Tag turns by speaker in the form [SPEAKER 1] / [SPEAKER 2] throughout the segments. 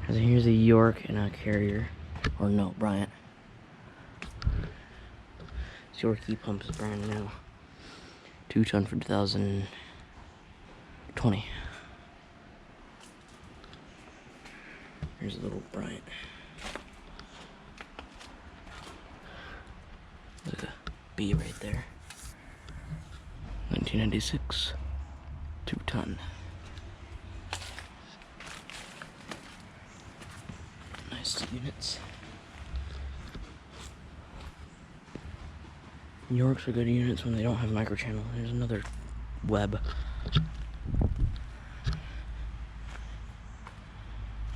[SPEAKER 1] So here's a York and a Carrier, or no, Bryant. This York heat pump is brand new. 2-ton for 2020. Here's a little Bryant. There's a B right there. 1996. 2-ton. Nice units. Yorks are good units when they don't have microchannel. There's another web.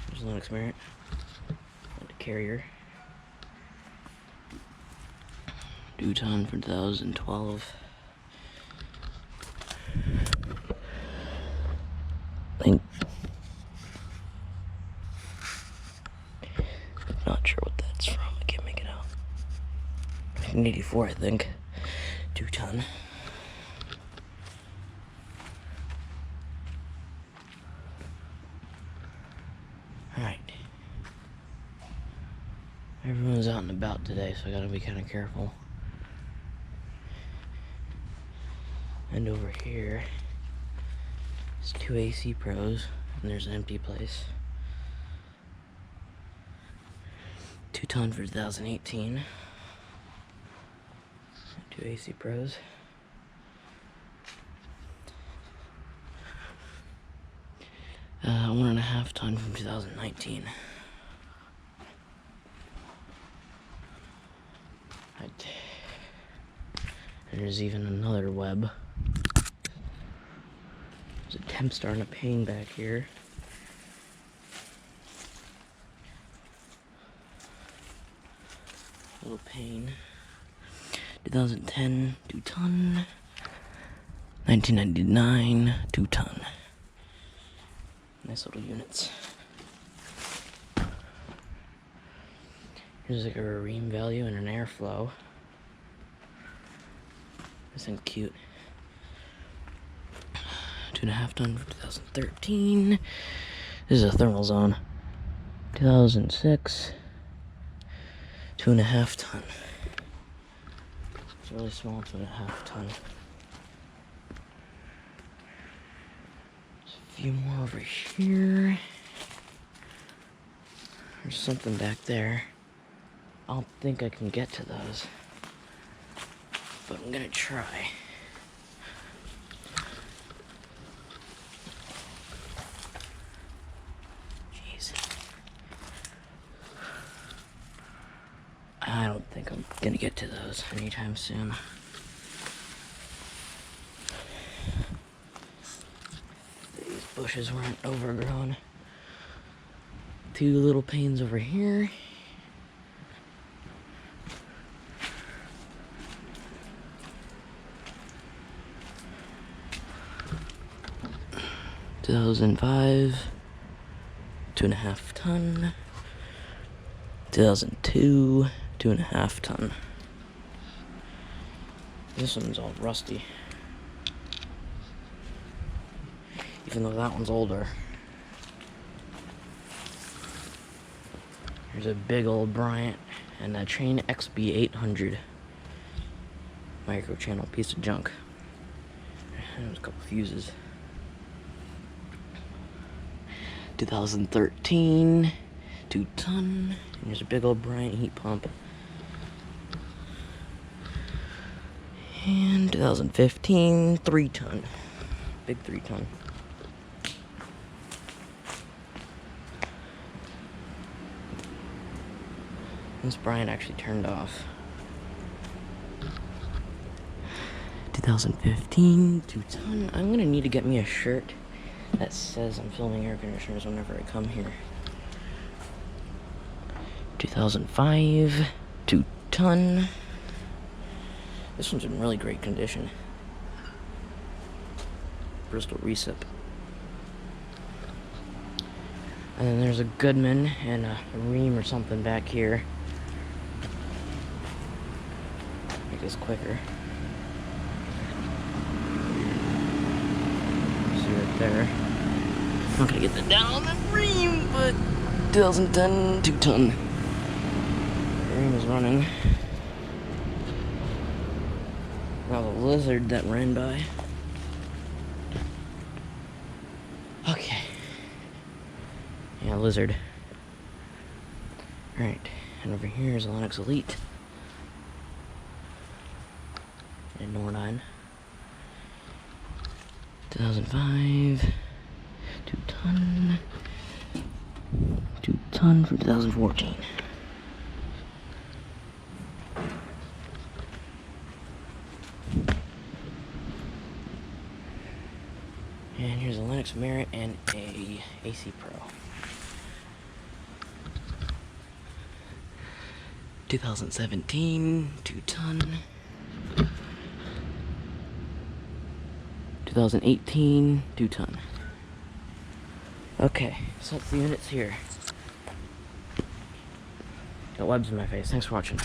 [SPEAKER 1] There's a Linux Merit. And a Carrier. 2-ton for 2012. Not sure what that's from. I can't make it out. 1984, I think. 2-ton. Alright. Everyone's out and about today, so I gotta be kind of careful. And over here is 2 AC Pros, and there's an empty place. 2-ton for 2018. 2 AC Pros. Uh, 1.5-ton from 2019. Right. And there's even another web. There's a temp star and a pane back here. Little pane. 2010, 2-ton. 1999, 2-ton. Nice little units. Here's like a ream value and an airflow. This thing's cute. 2.5-ton for 2013. This is a thermal zone. 2006. 2.5-ton. It's really small, 2.5-ton. There's a few more over here. There's something back there. I don't think I can get to those, but I'm gonna try. Jeez. I don't think I'm gonna get to those anytime soon. These bushes weren't overgrown. 2 little panes over here. $2005, 2.5-ton. 2002, 2.5-ton. This one's all rusty, even though that one's older. Here's a big old Bryant and a Chain XB800 microchannel piece of junk. And there's a couple fuses. 2013, 2-ton. And here's a big old Bryant heat pump. And 2015, 3-ton. Big 3-ton. This Bryant actually turned off. 2015, 2-ton. I'm gonna need to get me a shirt that says I'm filming air conditioners whenever I come here. 2005, 2-ton. This one's in really great condition. Bristol recip. And then there's a Goodman and a ream or something back here. Make this quicker. See right there. I'm not gonna get that down on the ream, but 2010 2-ton. Frame is running. Now the lizard that ran by. Okay. Yeah, lizard. Alright, and over here is a Lennox Elite. And Nordine. 2005. 2-ton. 2-ton from 2014. And here's a Lennox Merit and a AC Pro. 2017, 2-ton. 2018, 2-ton. Okay, so that's the units here. Got webs in my face. Thanks for watching.